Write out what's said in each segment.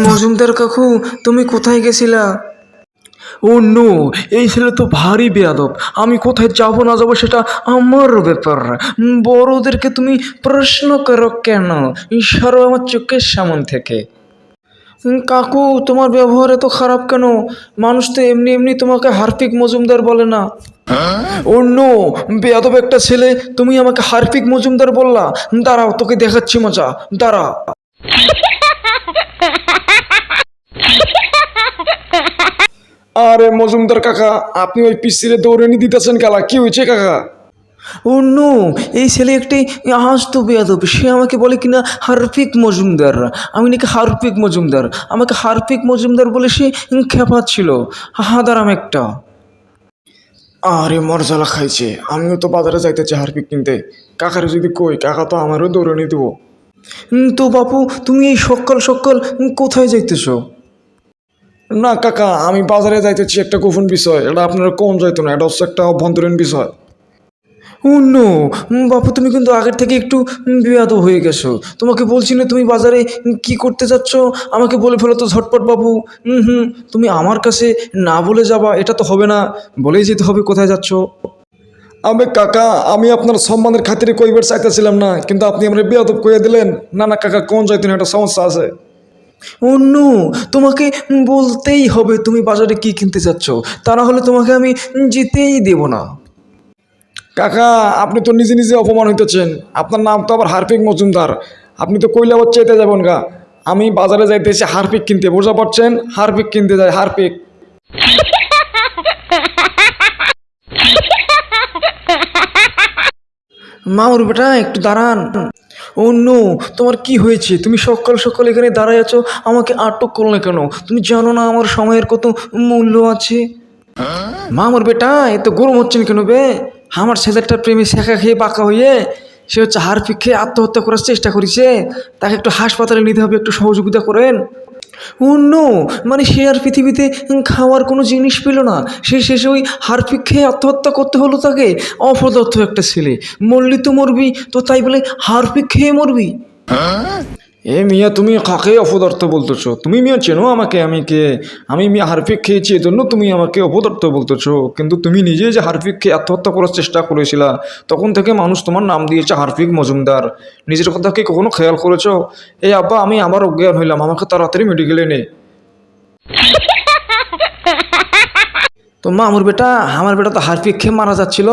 মজুমদার কাকু, তুমি কোথায় গেছিলা? ও নো, এই ছেলে তো ভারী বেয়াদব। আমি কোথায় যাব না যাব সেটা আমার ব্যাপার। বড়োদেরকে তুমি প্রশ্ন করো কেন? সরো আমার চোখের সামন থেকে। কাকু, তোমার ব্যবহার এত খারাপ কেন? মানুষ তো এমনি এমনি তোমাকে হার্পিক মজুমদার বলে না। ও নো, বেয়াদব একটা ছেলে, তুমি আমাকে হার্পিক মজুমদার বললা। দাঁড়াও, তোকে দেখাচ্ছি মজা, দাঁড়া। আরে মজুমদার কাকা, আপনি ওই পিসিরে দৌড়ানি দিতেছেন কালা, কি হয়েছে কাকা? ও নো, এই ছেলে একটি আস্ত বেয়াদব। সে আমাকে বলে কিনা হার্পিক মজুমদার। আমি নাকি হার্পিক মজুমদার, আমাকে হার্পিক মজুমদার বলে সে খেপাচ্ছিল। হাদারাম একটা। আরে মরজালা খাইছে, আমিও তো বাজারে যাইতেছি হারপিক কিনতে। কাকারে যদি কই, কাকা তো আমারও দৌড়ানি দেবো। তো বাপু, তুমি এই সকাল সকাল কোথায় যাইতেছ? না কাকা, আমি বাজারে যাইতেছি, একটা গোপন বিষয়। এটা আপনারা কোন যাইতো না, এটা হচ্ছে একটা অভ্যন্তরীণ বিষয়। ও নো, বাপু তুমি কিন্তু আগের থেকে একটু বেয়াদব হয়ে গেছো। তোমাকে বলছি না তুমি বাজারে কি করতে যাচ্ছ, আমাকে বলে ফেলো তো ঝটপট বাবু। তুমি আমার কাছে না বলে যাবা, এটা তো হবে না। বলেই যেতে হবে কোথায় যাচ্ছ। আমি কাকা, আমি আপনার সম্মানের খাতিরে কইবার চাইতেছিলাম না, কিন্তু আপনি আমার বেয়াদব কইয়া দিলেন। না না কাকা, কোন যাইতেন, একটা সমস্যা আছে। অন্য, তোমাকে বলতেই হবে তুমি বাজারে কি কিনতে যাচ্ছ, তা না হলে তোমাকে আমি যেতেই দেব না। কাকা, আপনি তো নিজে নিজে অপমান হইতেছেন। আপনার নাম তো আবার হার্পিক মজুমদার। আপনি তো কইলে আবার চাইতে যাবেন গা। আমি বাজারে যাইতেছি হারপিক কিনতে, বোঝা পারছেন? হারপিক কিনতে যাই, হারপিক। মামুর বেটা, একটু দাঁড়ান। ও নো, তোমার কি হয়েছে? তুমি সকাল সকাল এখানে দাঁড়ায় আছো, আমাকে আটক করলে কেন? তুমি জানো না আমার সময়ের কত মূল্য আছে? মামুর বেটা, এত গরম হচ্ছেন কেন বে? আমার ছেলেটার প্রেমে শেখা খেয়ে পাকা হয়ে সে হচ্ছে হারপিক খেয়ে আত্মহত্যা করার চেষ্টা করেছে। তাকে একটু হাসপাতালে নিতে হবে, একটু সহযোগিতা করেন। অন্য, মানে সে আর পৃথিবীতে খাওয়ার কোনো জিনিস পেল না, সে শেষে ওই হারপিক খেয়ে আত্মহত্যা করতে হলো তাকে। অপদার্থ একটা ছেলে, মরলি তো মরবি, তো তাই বলে হারপিক খেয়ে মরবি? এ মিয়া, তুমি কাকে অপদার্থ বলতেছো? তুমি মিয়া চেনো আমাকে? আমি কে? আমি মিয়া হারপিক খেয়েছি, এজন্য তুমি আমাকে অপদার্থ বলতেছো? কিন্তু তুমি নিজে যে হারপিক খেয়ে আত্মহত্যা করার চেষ্টা করেছিলা, তখন থেকে মানুষ তোমার নাম দিয়েছে হারপিক মজুমদার। নিজের কথা কি কখনো খেয়াল করেছো? এই আব্বা, আমি আবার অজ্ঞান হইলাম, আমাকে তাড়াতাড়ি মেডিকেলে নে। তো মামুর বেটা, আমার বেটা তো হারপিক খেয়ে মারা যাচ্ছিল।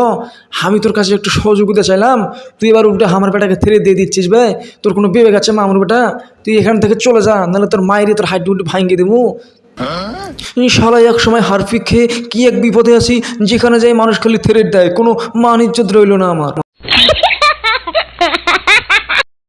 আমি তোর কাছে একটু সহযোগিতা চাইলাম, তুই এবার উল্টে আমার বেটাকে ছেড়ে দিয়ে দিচ্ছিস বে। তোর কোনো বিবেক আছে মামুর বেটা? তুই এখান থেকে চলে যা, নাহলে তোর মায়ের তোর হাইট উল্টে ভাঙিয়ে দেবো। শালায় এক সময় হারপিক খেয়ে কি এক বিপদে আছি, যেখানে যাই মানুষ খালি থেরেট দেয়, কোনো মান ইজ্জত রইল না আমার।